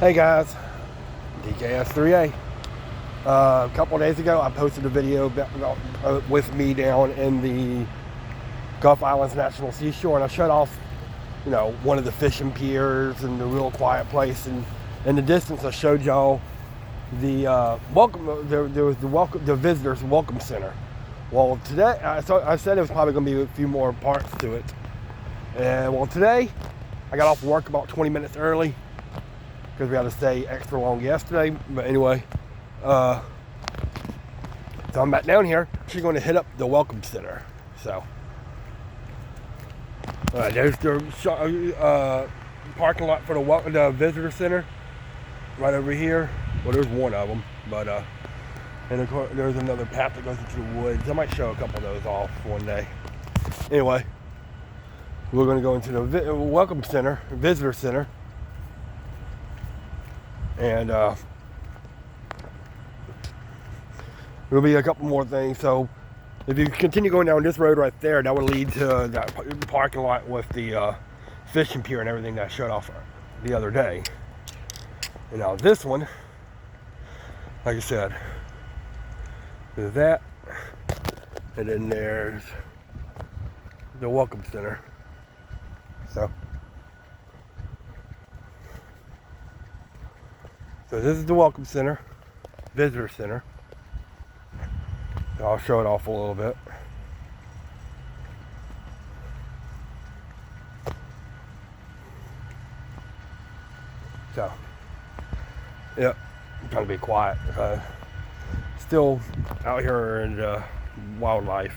Hey guys, DKS3A. A couple of days ago, I posted a video with me down in the Gulf Islands National Seashore, and I showed off, one of the fishing piers and the real quiet place. And in the distance, I showed y'all the the visitors welcome center. Well, today I said it was probably going to be a few more parts to it. And well, today I got off work about 20 minutes early, because we had to stay extra long yesterday. But anyway, so I'm back down here. Actually going to hit up the welcome center. So there's the parking lot for the visitor center right over here. Well, there's one of them, but and of course there's another path that goes into the woods. I might show a couple of those off one day. Anyway, we're going to go into the welcome center, visitor center. And there'll be a couple more things. So if you continue going down this road right there, that would lead to that parking lot with the fishing pier and everything that I showed off the other day. And now this one, like I said, there's that, and then there's the welcome center. So this is the welcome center, visitor center. So I'll show it off a little bit. So, yep, I'm trying to be quiet. Still out here in wildlife.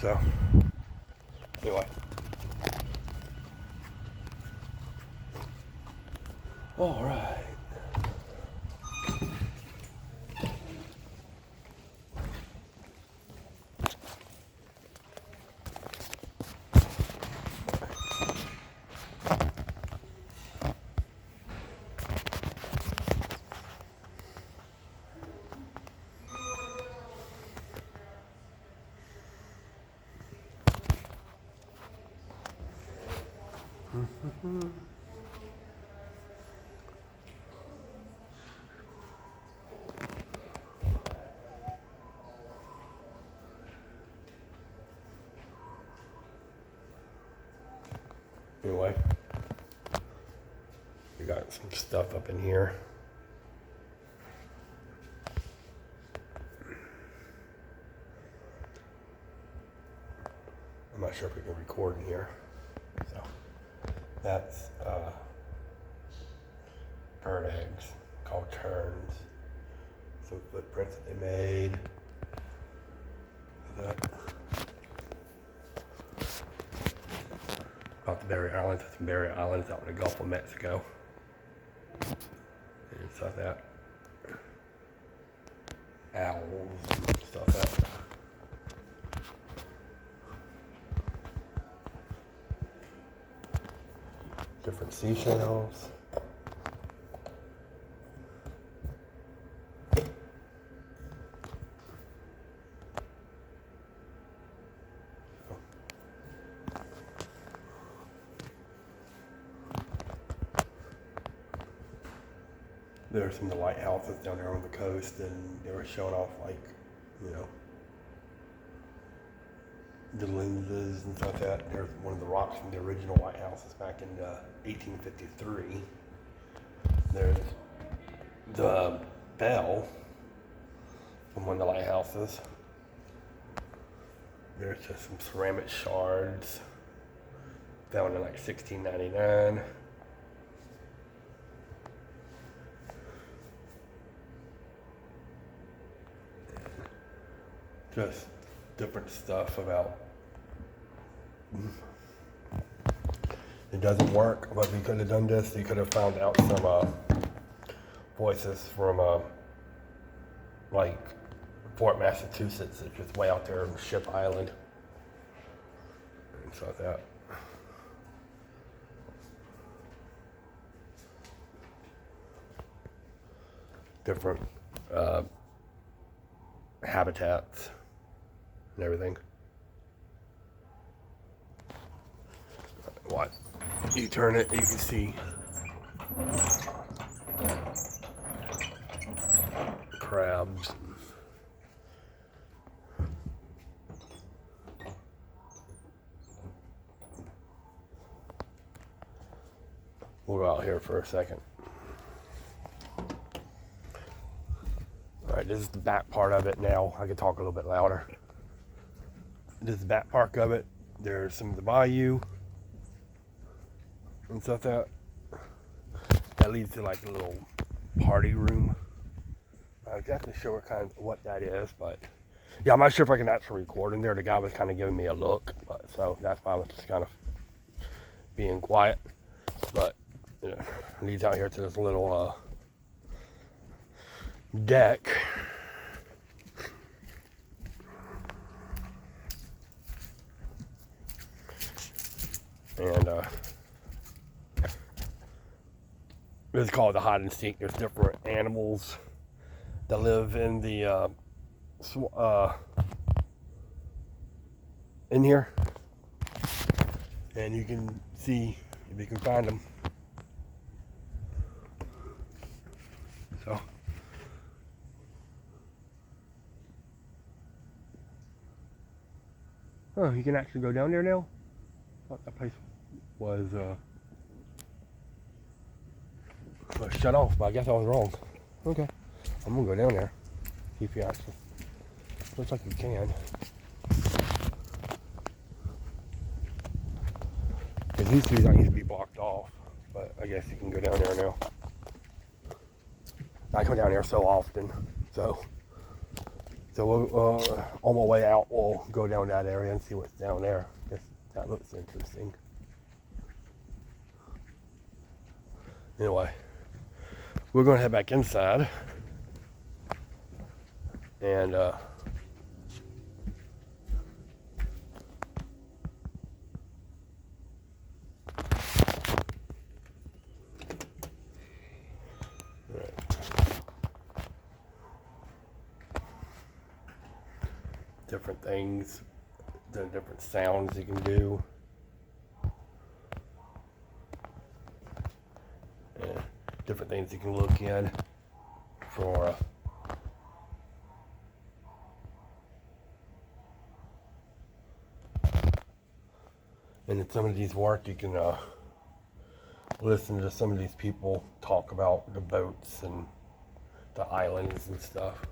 So, anyway. All right. Anyway, we got some stuff up in here. I'm not sure if we can record in here. So that's bird eggs called terns. Some footprints that they made. About the Berry Islands. That's some Berry Islands out in the Gulf of Mexico. And stuff like that. Owls and stuff like that. Different seashells. There's some of the lighthouses down there on the coast, and they were showing off, like, the lenses and stuff like that. There's one of the rocks from the original lighthouses back in 1853. There's the bell from one of the lighthouses. There's just some ceramic shards found in like 1699. Just different stuff about it doesn't work, but we could have done this. You could have found out some voices from like Fort Massachusetts, it's just way out there on Ship Island and stuff like that. Different habitats and everything. What? You turn it, you can see crabs. We'll go out here for a second. Alright, this is the back part of it now. I can talk a little bit louder. This is the back part of it. There's some of the bayou and stuff that leads to like a little party room. I'm not exactly sure what that is, but yeah, I'm not sure if I can actually record in there. The guy was kind of giving me a look, but so that's why I was just kind of being quiet. But you know, it leads out here to this little deck. And it's called the hide and seek. There's different animals that live in the in here, and you can see if you can find them. So you can actually go down there now. I thought that place was shut off, but I guess I was wrong. Okay, I'm gonna go down there, see if you actually, looks like you can. Because these trees used to be blocked off, but I guess you can go down there now. I come down here so often, so we'll, on my way out, we'll go down that area and see what's down there. Guess that looks interesting. Anyway, we're going to head back inside and different things, the different sounds you can do. Yeah, different things you can look in for and in some of these work you can listen to some of these people talk about the boats and the islands and stuff.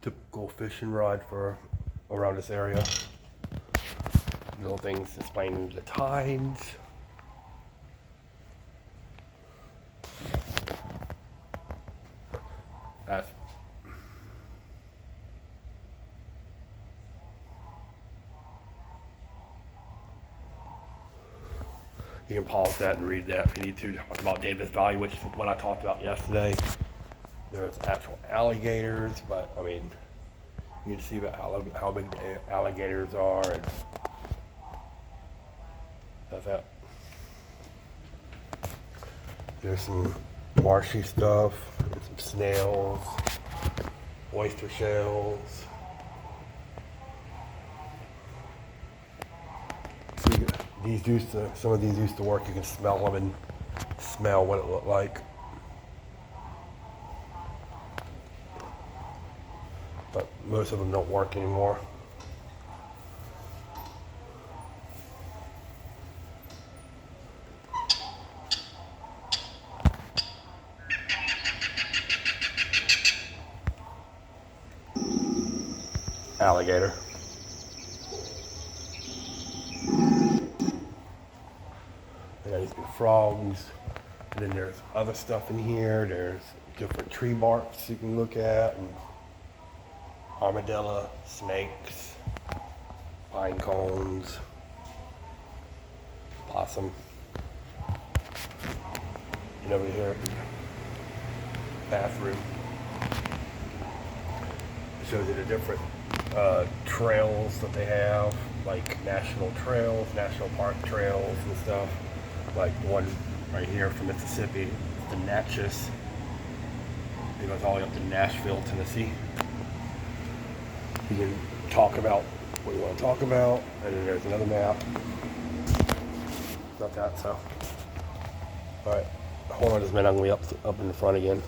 Typical fishing rod for around this area. Little things explaining the tides. That's you can pause that and read that if you need to. Talk about Davis Valley, which is what I talked about yesterday. There's actual alligators, but I mean, you can see about how big the alligators are and stuff that. There's some marshy stuff, some snails, oyster shells. Some of these used to work. You can smell them and smell what it looked like. But most of them don't work anymore. Alligator. And there used to be frogs. And then there's other stuff in here. There's different tree barks you can look at. And armadillo, snakes, pine cones, possum. And over here, bathroom. It shows you the different trails that they have, like national trails, national park trails and stuff. Like the one right here from Mississippi, the Natchez. It goes all the way up to Nashville, Tennessee. You can talk about what you want to talk about, and then there's another map. Not that, so. Alright, hold on just a minute, I'm going to be up in the front again.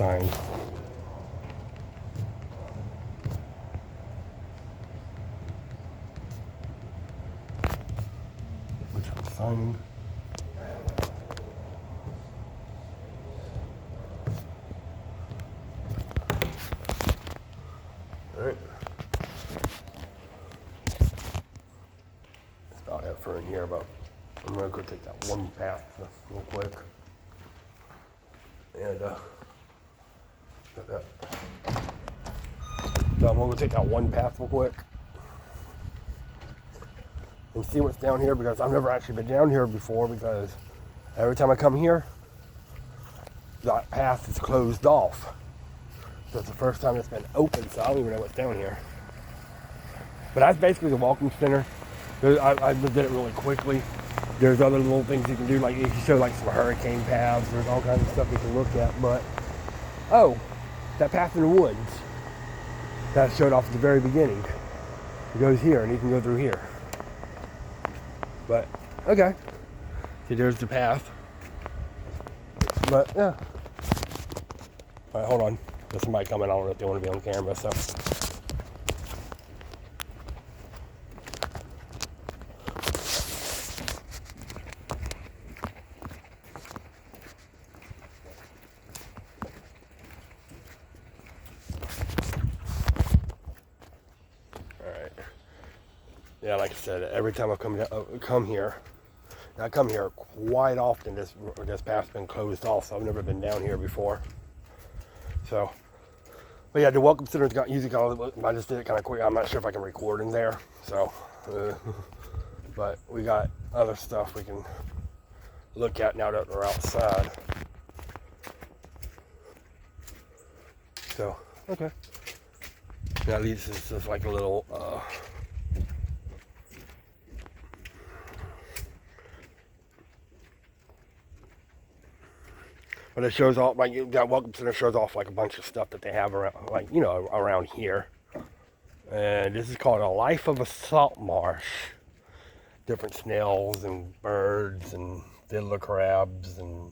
sign. Which I'm signing. Alright. That's about it for in here, but I'm gonna go take that one path real quick. And got that. So I'm gonna go take that one path real quick and see what's down here, because I've never actually been down here before, because every time I come here, that path is closed off. So it's the first time it's been open, so I don't even know what's down here. But that's basically the welcome center. I did it really quickly. There's other little things you can do, like you can show like some hurricane paths. There's all kinds of stuff you can look at. But oh, that path in the woods that showed off at the very beginning. It goes here, and you can go through here. But okay, see, there's the path. But yeah. All right, hold on. There's somebody coming. I don't know if they want to be on camera, so. Yeah, like I said, every time I come here, I come here quite often. This path's been closed off, so I've never been down here before. So, but yeah, the welcome center's got usually I just did it kind of quick. I'm not sure if I can record in there. So, but we got other stuff we can look at now that we're outside. So, okay. That leads us just like a little. But it shows off, like, that welcome center shows off like a bunch of stuff that they have around, like, you know, around here. And this is called A Life of a Salt Marsh. Different snails and birds and fiddler crabs and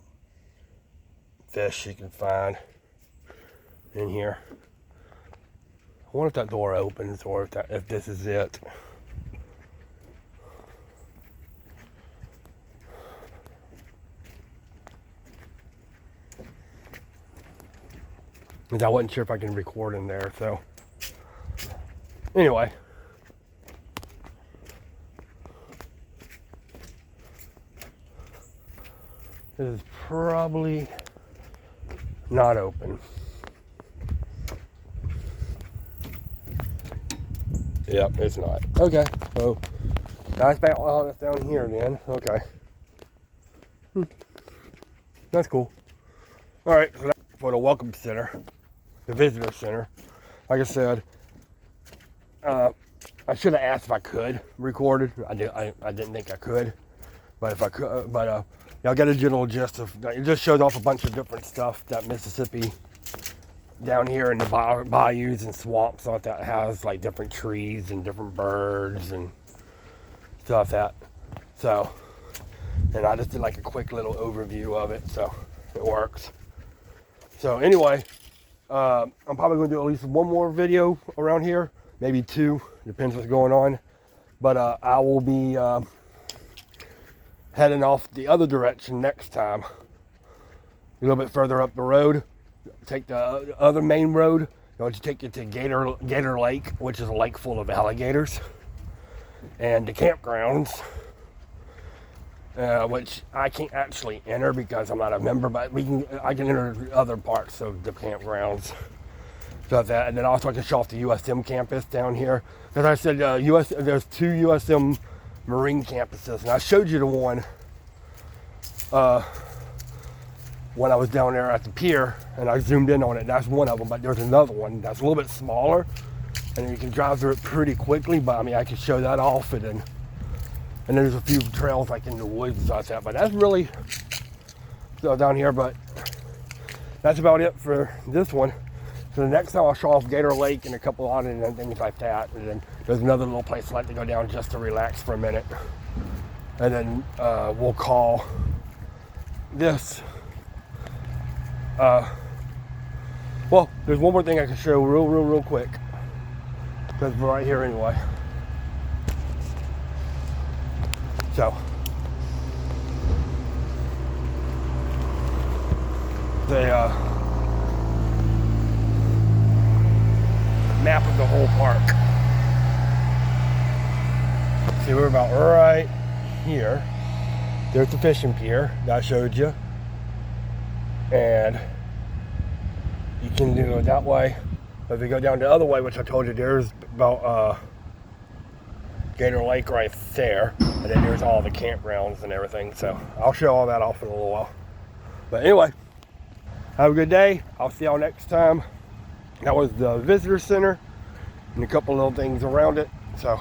fish you can find in here. I wonder if that door opens or if this is it. I wasn't sure if I can record in there, so anyway. This is probably not open. Yep, it's not. Okay, so that's about all that's down here then. Okay. That's cool. Alright, so that's for the welcome center. The visitor center. Like I said, I should have asked if I could record it. I didn't think I could, but if I could, yeah, I got a general gist of. It just shows off a bunch of different stuff that Mississippi down here in the bayous and swamps like that has, like different trees and different birds and stuff that. So, and I just did like a quick little overview of it, so it works. So anyway. I'm probably going to do at least one more video around here, maybe two, depends what's going on. But I will be heading off the other direction next time, a little bit further up the road. Take the other main road, which take you to Gator Lake, which is a lake full of alligators, and the campgrounds, which I can't actually enter because I'm not a member, but I can enter other parts of the campgrounds. So that, and then also I can show off the USM campus down here. As I said, there's two USM Marine campuses, and I showed you the one when I was down there at the pier, and I zoomed in on it. That's one of them, but there's another one that's a little bit smaller, and you can drive through it pretty quickly. But I mean, I can show that off, and there's a few trails like in the woods and stuff like that. But that's really still down here. But that's about it for this one. So the next time I'll show off Gator Lake and a couple on it and things like that. And then there's another little place I like to go down just to relax for a minute. And then we'll call this Well, there's one more thing I can show real quick. Because we're right here anyway. So, the map of the whole park. See, we're about right here. There's the fishing pier that I showed you. And you can do it that way. But if you go down the other way, which I told you, there's about Gator Lake right there. And then there's all the campgrounds and everything. So I'll show all that off in a little while. But anyway, have a good day. I'll see y'all next time. That was the visitor center and a couple little things around it. So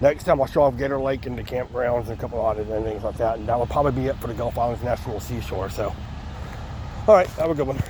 next time I'll show off Gator Lake and the campgrounds and a couple of other things like that. And that will probably be it for the Gulf Islands National Seashore. So, all right, have a good one.